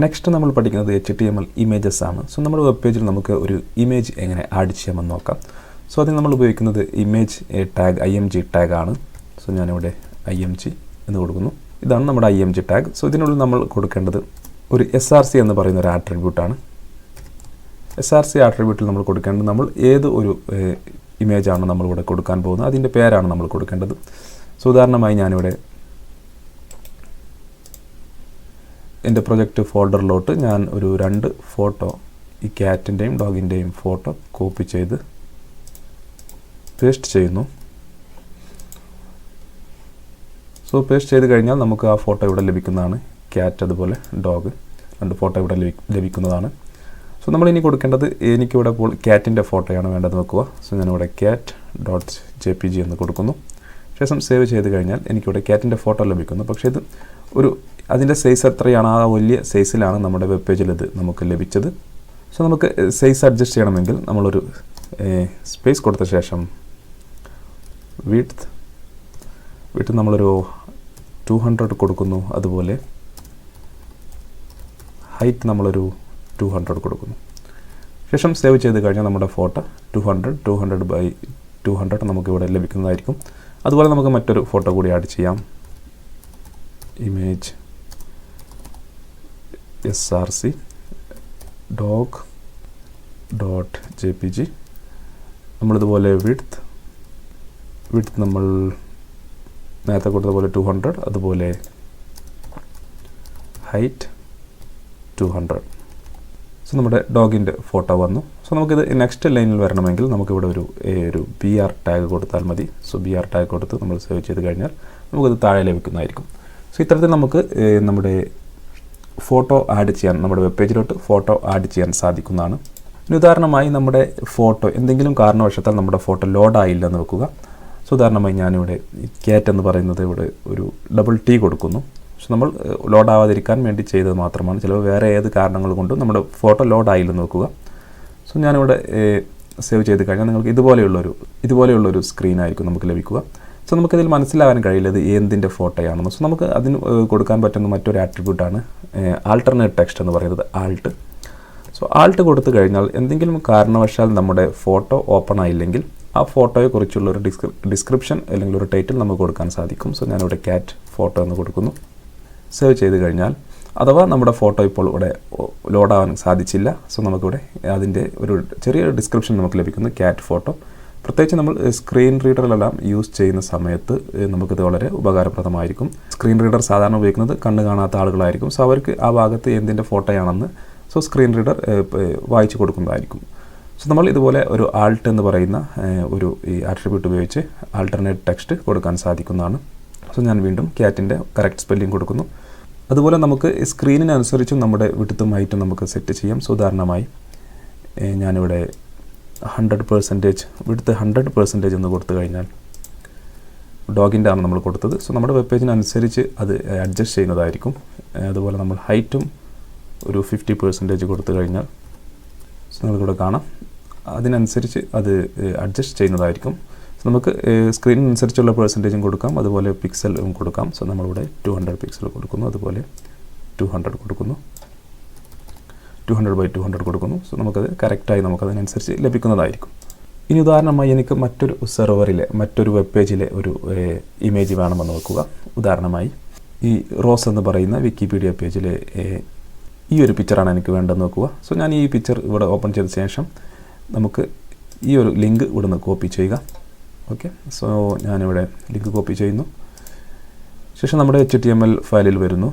Next നമ്മൾ പഠിക്കുന്നത് HTML images ആണ്. സോ നമ്മുടെ വെബ് പേജിൽ നമുക്ക് ഒരു ഇമേജ് എങ്ങനെ ആഡ് ചെയ്യാമെന്ന് നോക്കാം. സോ അതിന് നമ്മൾ ഉപയോഗിക്കുന്നത് ഇമേജ് ടാഗ് IMG ടാഗ് ആണ്. സോ ഞാനിവിടെ IMG എന്ന് കൊടുക്കുന്നു. ഇതാണ് നമ്മുടെ IMG ടാഗ്. സോ ഇതിനുള്ളിൽ നമ്മൾ കൊടുക്കേണ്ടത് ഒരു SRC എന്ന് പറയുന്ന ഒരു ആട്രിബ്യൂട്ടാണ്. SRC ആട്രിബ്യൂട്ടിൽ നമ്മൾ കൊടുക്കേണ്ടത് നമ്മൾ ഏത് ഒരു ഇമേജാണ് നമ്മളിവിടെ കൊടുക്കാൻ പോകുന്നത് അതിൻ്റെ പേരാണ് നമ്മൾ കൊടുക്കേണ്ടത്. സോ ഉദാഹരണമായി ഞാനിവിടെ എൻ്റെ പ്രൊജക്റ്റ് ഫോൾഡറിലോട്ട് ഞാൻ ഒരു 2 ഫോട്ടോ ഈ ക്യാറ്റിൻ്റെയും ഡോഗിൻ്റെയും ഫോട്ടോ കോപ്പി ചെയ്ത് പേസ്റ്റ് ചെയ്യുന്നു. സോ പേസ്റ്റ് ചെയ്ത് കഴിഞ്ഞാൽ നമുക്ക് ആ ഫോട്ടോ ഇവിടെ ലഭിക്കുന്നതാണ്. ക്യാറ്റ് അതുപോലെ ഡോഗ് 2 ഫോട്ടോ ഇവിടെ ലഭിക്കുന്നതാണ്. സോ നമ്മളിനി കൊടുക്കേണ്ടത് എനിക്കിവിടെ ഇപ്പോൾ ക്യാറ്റിൻ്റെ ഫോട്ടോയാണ് വേണ്ടത് വെക്കുക. സോ ഞാനിവിടെ cat.jpg എന്ന് കൊടുക്കുന്നു. ശേഷം സേവ് ചെയ്ത് കഴിഞ്ഞാൽ എനിക്കിവിടെ ക്യാറ്റിൻ്റെ ഫോട്ടോ ലഭിക്കുന്നു. പക്ഷേ ഇത് ഒരു അതിൻ്റെ സൈസ് എത്രയാണ് ആ വലിയ സൈസിലാണ് നമ്മുടെ വെബ് പേജിൽ ഇത് നമുക്ക് ലഭിച്ചത്. സോ നമുക്ക് സൈസ് അഡ്ജസ്റ്റ് ചെയ്യണമെങ്കിൽ നമ്മളൊരു സ്പേസ് കൊടുത്ത ശേഷം വിഡ്ത്ത് നമ്മളൊരു 200 കൊടുക്കുന്നു. അതുപോലെ ഹൈറ്റ് നമ്മളൊരു 200 കൊടുക്കുന്നു. ശേഷം സേവ് ചെയ്ത് കഴിഞ്ഞാൽ നമ്മുടെ ഫോട്ടോ 200 നമുക്കിവിടെ ലഭിക്കുന്നതായിരിക്കും. അതുപോലെ നമുക്ക് മറ്റൊരു ഫോട്ടോ കൂടി ആഡ് ചെയ്യാം. ഇമേജ് SRC dog.jpg നമ്മളിതുപോലെ വിഡ്ത്ത് നമ്മൾ നേരത്തെ കൊടുത്ത പോലെ 200 അതുപോലെ ഹൈറ്റ് 200. സോ നമ്മുടെ ഡോഗിൻ്റെ ഫോട്ടോ വന്നു. സോ നമുക്കിത് നെക്സ്റ്റ് ലൈനിൽ വരണമെങ്കിൽ നമുക്കിവിടെ ഒരു BR ടാഗ് കൊടുത്താൽ മതി. സോ BR ടാഗ് കൊടുത്ത് നമ്മൾ സേവ് ചെയ്ത് കഴിഞ്ഞാൽ നമുക്കത് താഴെ ലഭിക്കുന്നതായിരിക്കും. സോ ഇത്തരത്തിൽ നമുക്ക് നമ്മുടെ ഫോട്ടോ ആഡ് ചെയ്യാൻ നമ്മുടെ വെബ് പേജിലോട്ട് ഫോട്ടോ ആഡ് ചെയ്യാൻ സാധിക്കുന്നതാണ്. ഇനി ഉദാഹരണമായി നമ്മുടെ ഫോട്ടോ എന്തെങ്കിലും കാരണവശത്താൽ നമ്മുടെ ഫോട്ടോ ലോഡായില്ലെന്ന് വെക്കുക. സോ ഉദാഹരണമായി ഞാനിവിടെ ക്യാറ്റ് എന്ന് പറയുന്നത് ഇവിടെ ഒരു T കൊടുക്കുന്നു. സോ നമ്മൾ ലോഡാവാതിരിക്കാൻ വേണ്ടി ചെയ്തത് മാത്രമാണ്. ചിലപ്പോൾ വേറെ ഏത് കാരണങ്ങൾ കൊണ്ടും നമ്മുടെ ഫോട്ടോ ലോഡായില്ലെന്ന് വെക്കുക. സോ ഞാനിവിടെ സേവ് ചെയ്ത് കഴിഞ്ഞാൽ നിങ്ങൾക്ക് ഇതുപോലെയുള്ളൊരു സ്ക്രീനായിരിക്കും നമുക്ക് ലഭിക്കുക. സോ നമുക്കിതിൽ മനസ്സിലാവാൻ കഴിയില്ല ഇത് എന്തിൻ്റെ ഫോട്ടോയാണെന്ന്. സോ നമുക്ക് അതിന് കൊടുക്കാൻ പറ്റുന്ന മറ്റൊരു ആട്രിബ്യൂട്ടാണ് ആൾട്ടർനേറ്റ് ടെക്സ്റ്റ് എന്ന് പറയുന്നത് ആൾട്ട്. സോ ആൾട്ട് കൊടുത്തു കഴിഞ്ഞാൽ എന്തെങ്കിലും കാരണവശാൽ നമ്മുടെ ഫോട്ടോ ഓപ്പൺ ആയില്ലെങ്കിൽ ആ ഫോട്ടോയെക്കുറിച്ചുള്ള ഒരു ഡിസ്ക്രിപ്ഷൻ അല്ലെങ്കിൽ ഒരു ടൈറ്റിൽ നമുക്ക് കൊടുക്കാൻ സാധിക്കും. സോ ഞാനിവിടെ ക്യാറ്റ് ഫോട്ടോ എന്ന് കൊടുക്കുന്നു. സേവ് ചെയ്ത് കഴിഞ്ഞാൽ അഥവാ നമ്മുടെ ഫോട്ടോ ഇപ്പോൾ ഇവിടെ ലോഡാവാൻ സാധിച്ചില്ല. സോ നമുക്കിവിടെ അതിൻ്റെ ഒരു ചെറിയൊരു ഡിസ്ക്രിപ്ഷൻ നമുക്ക് ലഭിക്കുന്നു. ക്യാറ്റ് ഫോട്ടോ പ്രത്യേകിച്ച് നമ്മൾ സ്ക്രീൻ റീഡറിലെല്ലാം യൂസ് ചെയ്യുന്ന സമയത്ത് നമുക്കിത് വളരെ ഉപകാരപ്രദമായിരിക്കും. സ്ക്രീൻ റീഡർ സാധാരണ ഉപയോഗിക്കുന്നത് കണ്ണ് കാണാത്ത ആളുകളായിരിക്കും. സോ അവർക്ക് ആ ഭാഗത്ത് എന്തിൻ്റെ ഫോട്ടോയാണെന്ന് സ്ക്രീൻ റീഡർ വായിച്ചു കൊടുക്കുന്നതായിരിക്കും. സോ നമ്മൾ ഇതുപോലെ ഒരു ആൾട്ട് എന്ന് പറയുന്ന ഒരു ഈ ആട്രിബ്യൂട്ട് ഉപയോഗിച്ച് ആൾട്ടർനേറ്റ് ടെക്സ്റ്റ് കൊടുക്കാൻ സാധിക്കുന്നതാണ്. സോ ഞാൻ വീണ്ടും ക്യാറ്റിൻ്റെ കറക്റ്റ് സ്പെല്ലിംഗ് കൊടുക്കുന്നു. അതുപോലെ നമുക്ക് സ്ക്രീനിനനുസരിച്ചും നമ്മുടെ വിഡ്ത്തും ഹൈറ്റും നമുക്ക് സെറ്റ് ചെയ്യാം. സോ ഉദാഹരണമായി ഞാനിവിടെ 100% വിഡ്ത്ത് 100% എന്ന് കൊടുത്തു കഴിഞ്ഞാൽ ഡോഗിൻ്റെ ആണ് നമ്മൾ കൊടുത്തത്. സോ നമ്മുടെ വെബ് പേജിനനുസരിച്ച് അത് അഡ്ജസ്റ്റ് ചെയ്യുന്നതായിരിക്കും. അതുപോലെ നമ്മൾ ഹൈറ്റും ഒരു 50% കൊടുത്തു കഴിഞ്ഞാൽ നിങ്ങൾക്കിവിടെ കാണാം അതിനനുസരിച്ച് അത് അഡ്ജസ്റ്റ് ചെയ്യുന്നതായിരിക്കും. സോ നമുക്ക് സ്ക്രീനിനനുസരിച്ചുള്ള പെർസെൻറ്റേജും കൊടുക്കാം, അതുപോലെ പിക്സലും കൊടുക്കാം. സോ നമ്മളിവിടെ 200 പിക്സൽ കൊടുക്കുന്നു, അതുപോലെ 200 കൊടുക്കുന്നു, 200/200 കൊടുക്കുന്നു. സോ നമുക്കത് കറക്റ്റായി നമുക്കതിനനുസരിച്ച് ലഭിക്കുന്നതായിരിക്കും. ഇനി ഉദാഹരണമായി എനിക്ക് മറ്റൊരു സെർവറിലെ മറ്റൊരു വെബ് പേജിലെ ഒരു ഇമേജ് വേണമെന്ന് വെക്കുക. ഉദാഹരണമായി ഈ റോസ് എന്ന് പറയുന്ന വിക്കിപീഡിയ പേജിലെ ഈ ഒരു പിക്ചറാണ് എനിക്ക് വേണ്ടതെന്ന് വെക്കുക. സോ ഞാൻ ഈ പിക്ചർ ഇവിടെ ഓപ്പൺ ചെയ്ത ശേഷം നമുക്ക് ഈ ഒരു ലിങ്ക് ഇവിടുന്ന് കോപ്പി ചെയ്യുക. ഓക്കെ, സോ ഞാനിവിടെ ലിങ്ക് കോപ്പി ചെയ്യുന്നു. ശേഷം നമ്മുടെ HTML ഫയലിൽ വരുന്നു.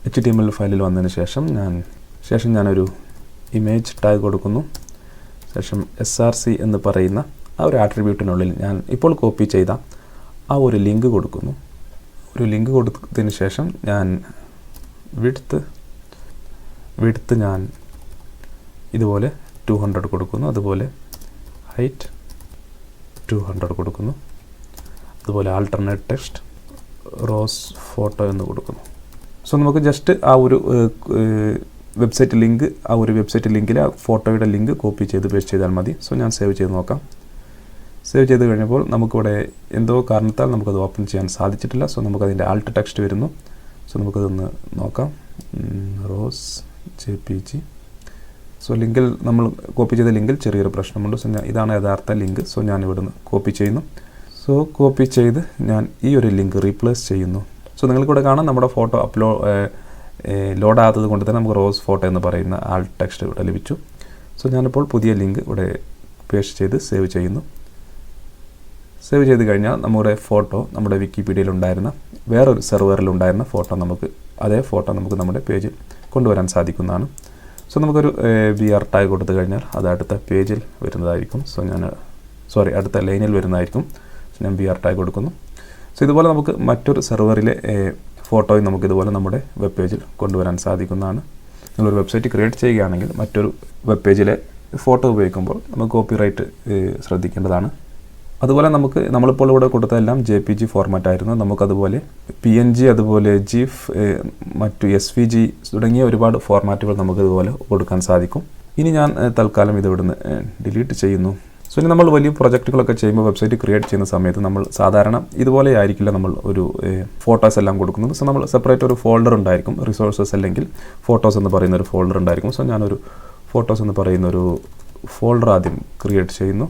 HTML ഫയലിൽ വന്നതിന് ശേഷം ഞാനൊരു ഇമേജ് ടാഗ് കൊടുക്കുന്നു. ശേഷം SRC എന്ന് പറയുന്ന ആ ഒരു ആട്രിബ്യൂട്ടിനുള്ളിൽ ഞാൻ ഇപ്പോൾ കോപ്പി ചെയ്ത ആ ഒരു ലിങ്ക് കൊടുക്കുന്നു. ഒരു ലിങ്ക് കൊടുത്തതിന് ശേഷം ഞാൻ വിഡ്ത്ത് ഞാൻ ഇതുപോലെ 200 കൊടുക്കുന്നു, അതുപോലെ ഹൈറ്റ് 200 കൊടുക്കുന്നു, അതുപോലെ ആൾട്ടർനേറ്റ് ടെക്സ്റ്റ് റോസ് ഫോട്ടോ എന്ന് കൊടുക്കുന്നു. സോ നമുക്ക് ജസ്റ്റ് ആ ഒരു വെബ്സൈറ്റ് ലിങ്കിൽ ആ ഫോട്ടോയുടെ ലിങ്ക് കോപ്പി ചെയ്ത് പേസ്റ്റ് ചെയ്താൽ മതി. സോ ഞാൻ സേവ് ചെയ്ത് നോക്കാം. സേവ് ചെയ്ത് കഴിഞ്ഞപ്പോൾ നമുക്കിവിടെ എന്തോ കാരണത്താൽ നമുക്കത് ഓപ്പൺ ചെയ്യാൻ സാധിച്ചിട്ടില്ല. സോ നമുക്കതിൻ്റെ ആൾട്ട് ടെക്സ്റ്റ് വരുന്നു. സോ നമുക്കതൊന്ന് നോക്കാം. Rose JPG. സോ ലിങ്കിൽ നമ്മൾ കോപ്പി ചെയ്ത ലിങ്കിൽ ചെറിയൊരു പ്രശ്നമുണ്ട്. സോ ഇതാണ് യഥാർത്ഥ ലിങ്ക്. സോ ഞാൻ ഇവിടുന്ന് കോപ്പി ചെയ്യുന്നു. സോ കോപ്പി ചെയ്ത് ഞാൻ ഈ ഒരു ലിങ്ക് റീപ്ലേസ് ചെയ്യുന്നു. സോ നിങ്ങൾക്കിവിടെ കാണാം നമ്മുടെ ഫോട്ടോ ലോഡ് ആകാത്തത് കൊണ്ട് തന്നെ നമുക്ക് റോസ് ഫോട്ടോ എന്ന് പറയുന്ന ആൾട്ട് ടെക്സ്റ്റ് ഇവിടെ ലഭിച്ചു. സോ ഞാനിപ്പോൾ പുതിയ ലിങ്ക് ഇവിടെ പേസ്റ്റ് ചെയ്ത് സേവ് ചെയ്യുന്നു. സേവ് ചെയ്ത് കഴിഞ്ഞാൽ നമ്മുടെ ഫോട്ടോ നമ്മുടെ വിക്കിപീഡിയയിലുണ്ടായിരുന്ന വേറൊരു സെർവറിലുണ്ടായിരുന്ന അതേ ഫോട്ടോ നമുക്ക് നമ്മുടെ പേജിൽ കൊണ്ടുവരാൻ സാധിക്കുന്നതാണ്. സോ നമുക്കൊരു BR ടാഗ് കൊടുത്തു കഴിഞ്ഞാൽ അത് അടുത്ത പേജിൽ വരുന്നതായിരിക്കും. അടുത്ത ലൈനിൽ വരുന്നതായിരിക്കും. ഞാൻ BR ടാഗ് കൊടുക്കുന്നു. സോ ഇതുപോലെ നമുക്ക് മറ്റൊരു സെർവറിലെ ഫോട്ടോയും നമുക്കിതുപോലെ നമ്മുടെ വെബ് പേജിൽ കൊണ്ടുവരാൻ സാധിക്കുന്നതാണ്. നിങ്ങളൊരു വെബ്സൈറ്റ് ക്രിയേറ്റ് ചെയ്യുകയാണെങ്കിൽ മറ്റൊരു വെബ് പേജിലെ ഫോട്ടോ ഉപയോഗിക്കുമ്പോൾ നമുക്ക് കോപ്പിറൈറ്റ് ശ്രദ്ധിക്കേണ്ടതാണ്. അതുപോലെ നമ്മളിപ്പോൾ ഇവിടെ കൊടുത്തതെല്ലാം JPG ഫോർമാറ്റ് ആയിരുന്നു. നമുക്കതുപോലെ PNG, അതുപോലെ GIF, മറ്റു SVG തുടങ്ങിയ ഒരുപാട് ഫോർമാറ്റുകൾ നമുക്കിതുപോലെ കൊടുക്കാൻ സാധിക്കും. ഇനി ഞാൻ തൽക്കാലം ഇത് ഇവിടുന്ന് ഡിലീറ്റ് ചെയ്യുന്നു. സോ ഇനി നമ്മൾ വലിയ പ്രൊജക്റ്റുകളൊക്കെ ചെയ്യുമ്പോൾ വെബ്സൈറ്റ് ക്രിയേറ്റ് ചെയ്യുന്ന സമയത്ത് നമ്മൾ സാധാരണ ഇതുപോലെ ആയിരിക്കില്ല നമ്മൾ ഒരു ഫോട്ടോസ് എല്ലാം കൊടുക്കുന്നത്. സോ നമ്മൾ സെപ്പറേറ്റ് ഒരു ഫോൾഡർ ഉണ്ടായിരിക്കും. റിസോഴ്സസ് അല്ലെങ്കിൽ ഫോട്ടോസ് എന്ന് പറയുന്ന ഒരു ഫോൾഡർ ഉണ്ടായിരിക്കും. സോ ഞാനൊരു ഫോട്ടോസ് എന്ന് പറയുന്ന ഒരു ഫോൾഡർ ആദ്യം ക്രിയേറ്റ് ചെയ്യുന്നു.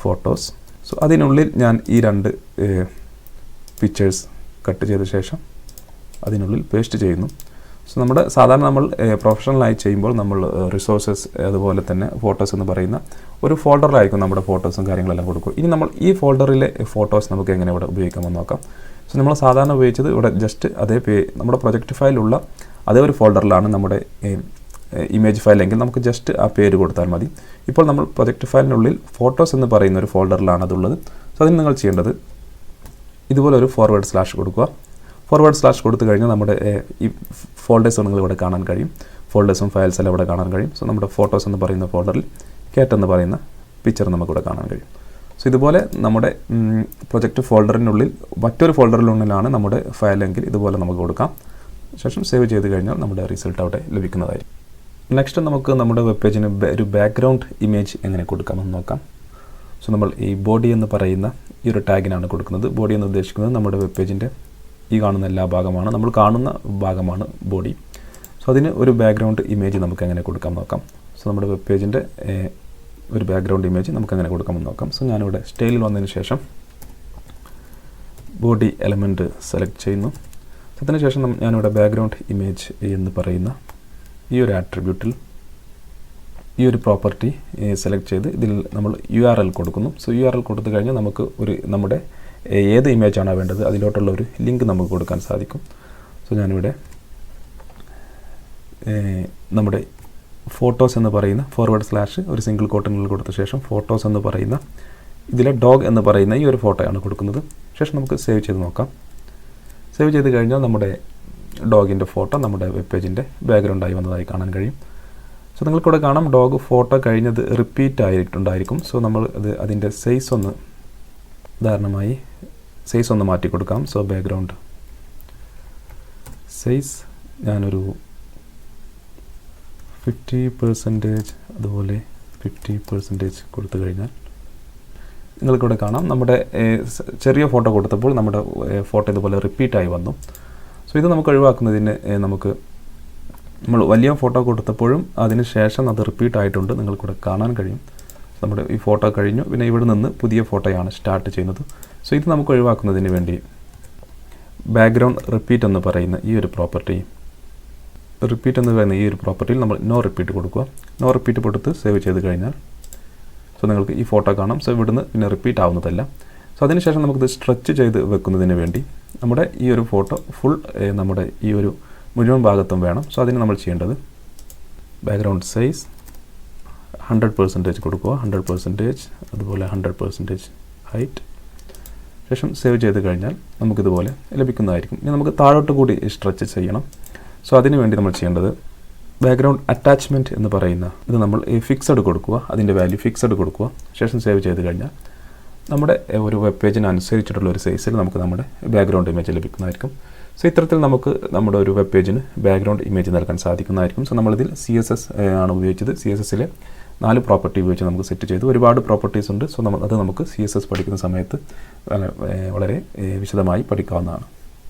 ഫോട്ടോസ്. സോ അതിനുള്ളിൽ ഞാൻ ഈ 2 പിക്ചേഴ്സ് കട്ട് ചെയ്ത ശേഷം അതിനുള്ളിൽ പേസ്റ്റ് ചെയ്യുന്നു. സോ സാധാരണ നമ്മൾ പ്രൊഫഷണലായി ചെയ്യുമ്പോൾ നമ്മൾ റിസോഴ്സസ് അതുപോലെ തന്നെ ഫോട്ടോസ് എന്ന് പറയുന്ന ഒരു ഫോൾഡറിലായിരിക്കും നമ്മുടെ ഫോട്ടോസും കാര്യങ്ങളെല്ലാം കൊടുക്കും. ഇനി നമ്മൾ ഈ ഫോൾഡറിലെ ഫോട്ടോസ് നമുക്ക് എങ്ങനെ ഇവിടെ ഉപയോഗിക്കാമെന്ന് നോക്കാം. സോ നമ്മൾ സാധാരണ ഉപയോഗിച്ചത് ഇവിടെ ജസ്റ്റ് നമ്മുടെ പ്രൊജക്റ്റ് ഫയലുള്ള അതേ ഒരു ഫോൾഡറിലാണ് നമ്മുടെ ഇമേജ് ഫയൽ എങ്കിൽ നമുക്ക് ജസ്റ്റ് ആ പേര് കൊടുത്താൽ മതി. ഇപ്പോൾ നമ്മൾ പ്രൊജക്റ്റ് ഫയലിനുള്ളിൽ ഫോട്ടോസ് എന്ന് പറയുന്ന ഒരു ഫോൾഡറിലാണ് അതുള്ളത്. സോ അതിന് നിങ്ങൾ ചെയ്യേണ്ടത് ഇതുപോലെ ഒരു // കൊടുക്കുക. // കൊടുത്തു കഴിഞ്ഞാൽ നമ്മുടെ ഈ ഫോൾഡേഴ്സ് നിങ്ങൾ ഇവിടെ കാണാൻ കഴിയും. ഫോൾഡേഴ്സും ഫയൽസ് എല്ലാം ഇവിടെ കാണാൻ കഴിയും. സോ നമ്മുടെ ഫോട്ടോസ് എന്ന് പറയുന്ന ഫോൾഡറിൽ കാറ്റ് എന്ന് പറയുന്ന പിക്ചർ നമുക്കിവിടെ കാണാൻ കഴിയും. സോ ഇതുപോലെ നമ്മുടെ പ്രൊജക്റ്റ് ഫോൾഡറിനുള്ളിൽ മറ്റൊരു ഫോൾഡറിനുള്ളിലാണ് നമ്മുടെ ഫയലെങ്കിൽ ഇതുപോലെ നമുക്ക് കൊടുക്കാം. ശേഷം സേവ് ചെയ്ത് കഴിഞ്ഞാൽ നമ്മുടെ റിസൾട്ട് അവിടെ ലഭിക്കുന്നതായിരിക്കും. നെക്സ്റ്റ് നമുക്ക് നമ്മുടെ വെബ് പേജിന് ഒരു ബാക്ക്ഗ്രൗണ്ട് ഇമേജ് എങ്ങനെ കൊടുക്കാമെന്ന് നോക്കാം. സോ നമ്മൾ ഈ ബോഡി എന്ന് പറയുന്ന ഈ ഒരു ടാഗിനാണ് കൊടുക്കുന്നത്. ബോഡി എന്ന് ഉദ്ദേശിക്കുന്നത് നമ്മുടെ വെബ് പേജിൻ്റെ ഈ കാണുന്ന എല്ലാ ഭാഗമാണ്, നമ്മൾ കാണുന്ന ഭാഗമാണ് ബോഡി. സോ അതിന് ഒരു ബാക്ക്ഗ്രൗണ്ട് ഇമേജ് നമുക്ക് എങ്ങനെ കൊടുക്കാൻ നോക്കാം. സോ നമ്മുടെ വെബ് പേജിൻ്റെ ഒരു ബാക്ക്ഗ്രൗണ്ട് ഇമേജ് നമുക്ക് എങ്ങനെ കൊടുക്കാമെന്ന് നോക്കാം. സോ ഞാനിവിടെ സ്റ്റൈലിൽ വന്നതിന് ശേഷം ബോഡി എലമെൻറ്റ് സെലക്ട് ചെയ്യുന്നു. അതിനുശേഷം ഞാനിവിടെ ബാക്ക്ഗ്രൗണ്ട് ഇമേജ് എന്ന് പറയുന്ന ഈ ഒരു ആട്രിബ്യൂട്ടിൽ ഈ ഒരു പ്രോപ്പർട്ടി സെലക്ട് ചെയ്ത് ഇതിൽ നമ്മൾ URL കൊടുക്കുന്നു. സോ URL കൊടുത്തു കഴിഞ്ഞാൽ നമുക്ക് നമ്മുടെ ഏത് ഇമേജാണോ വേണ്ടത് അതിലോട്ടുള്ള ഒരു ലിങ്ക് നമുക്ക് കൊടുക്കാൻ സാധിക്കും. സോ ഞാനിവിടെ നമ്മുടെ ഫോട്ടോസ് എന്ന് പറയുന്ന / ഒരു സിംഗിൾ കോട്ടണിൽ കൊടുത്ത ശേഷം ഫോട്ടോസ് എന്ന് പറയുന്ന ഇതിലെ ഡോഗ് എന്ന് പറയുന്ന ഈ ഒരു ഫോട്ടോയാണ് കൊടുക്കുന്നത്. ശേഷം നമുക്ക് സേവ് ചെയ്ത് നോക്കാം. സേവ് ചെയ്ത് കഴിഞ്ഞാൽ നമ്മുടെ ഡോഗിൻ്റെ ഫോട്ടോ നമ്മുടെ വെബ് പേജിൻ്റെ ബാക്ക്ഗ്രൗണ്ടായി വന്നതായി കാണാൻ കഴിയും. സോ നിങ്ങൾക്കിവിടെ കാണാം ഡോഗ് ഫോട്ടോ കഴിഞ്ഞത് റിപ്പീറ്റ് ആയിട്ടുണ്ടായിരിക്കും. സോ നമ്മൾ അതിൻ്റെ സൈസ് ഉദാഹരണമായി സൈസ് മാറ്റി കൊടുക്കാം. സോ ബാക്ക്ഗ്രൗണ്ട് സൈസ് ഞാനൊരു 50% അതുപോലെ 50% കൊടുത്തു കഴിഞ്ഞാൽ നിങ്ങൾക്കിവിടെ കാണാം നമ്മുടെ ചെറിയ ഫോട്ടോ കൊടുത്തപ്പോൾ നമ്മുടെ ഫോട്ടോ ഇതുപോലെ റിപ്പീറ്റായി വന്നു. സോ ഇത് നമുക്ക് ഒഴിവാക്കുന്നതിന് നമ്മൾ വലിയ ഫോട്ടോ കൊടുത്തപ്പോഴും അതിന് ശേഷം അത് റിപ്പീറ്റ് ആയിട്ടുണ്ട് നിങ്ങൾക്കിവിടെ കാണാൻ കഴിയും. നമ്മുടെ ഈ ഫോട്ടോ കഴിഞ്ഞു, പിന്നെ ഇവിടെ നിന്ന് പുതിയ ഫോട്ടോയാണ് സ്റ്റാർട്ട് ചെയ്യുന്നത്. സോ ഇത് നമുക്ക് ഒഴിവാക്കുന്നതിന് വേണ്ടി ബാക്ക്ഗ്രൗണ്ട് റിപ്പീറ്റ് എന്ന് പറയുന്ന ഈ ഒരു പ്രോപ്പർട്ടിയിൽ നമ്മൾ നോ റിപ്പീറ്റ് കൊടുക്കുക. നോ റിപ്പീറ്റ് കൊടുത്ത് സേവ് ചെയ്ത് കഴിഞ്ഞാൽ സോ നിങ്ങൾക്ക് ഈ ഫോട്ടോ കാണാം. സോ ഇവിടുന്ന് പിന്നെ റിപ്പീറ്റ് ആവുന്നതല്ല. സോ അതിനുശേഷം നമുക്കിത് സ്ട്രെച്ച് ചെയ്ത് വെക്കുന്നതിന് വേണ്ടി നമ്മുടെ ഈ ഒരു ഫോട്ടോ ഫുൾ നമ്മുടെ ഈ ഒരു മുഴുവൻ ഭാഗത്തും വേണം. സോ അതിന് നമ്മൾ ചെയ്യേണ്ടത് ബാക്ക്ഗ്രൗണ്ട് സൈസ് 100% കൊടുക്കുക. 100% അതുപോലെ 100% ഹൈറ്റ്. ശേഷം സേവ് ചെയ്ത് കഴിഞ്ഞാൽ നമുക്കിതുപോലെ ലഭിക്കുന്നതായിരിക്കും. ഇനി നമുക്ക് താഴോട്ട് കൂടി സ്ട്രെച്ച് ചെയ്യണം. സോ അതിന് വേണ്ടി നമ്മൾ ചെയ്യേണ്ടത് ബാക്ക്ഗ്രൗണ്ട് അറ്റാച്ച്മെൻറ്റ് എന്ന് പറയുന്ന ഇത് നമ്മൾ ഫിക്സഡ് കൊടുക്കുക. അതിൻ്റെ വാല്യൂ ഫിക്സഡ് കൊടുക്കുക. ശേഷം സേവ് ചെയ്ത് കഴിഞ്ഞാൽ നമ്മുടെ ഒരു വെബ് പേജിന് അനുസരിച്ചിട്ടുള്ള ഒരു സൈസിൽ നമുക്ക് നമ്മുടെ ബാക്ക്ഗ്രൗണ്ട് ഇമേജ് ലഭിക്കുന്നതായിരിക്കും. സോ ഇത്തരത്തിൽ നമുക്ക് നമ്മുടെ ഒരു വെബ് പേജിന് ബാക്ക്ഗ്രൗണ്ട് ഇമേജ് നൽകാൻ സാധിക്കുന്നതായിരിക്കും. സോ നമ്മളിതിൽ CSS ആണ് ഉപയോഗിച്ചത്. CSSലെ 4 പ്രോപ്പർട്ടി ഉപയോഗിച്ച് നമുക്ക് സെറ്റ് ചെയ്തു. ഒരുപാട് പ്രോപ്പർട്ടീസ് ഉണ്ട്. സോ അത് നമുക്ക് CSS പഠിക്കുന്ന സമയത്ത് വളരെ വിശദമായി പഠിക്കാവുന്നതാണ്.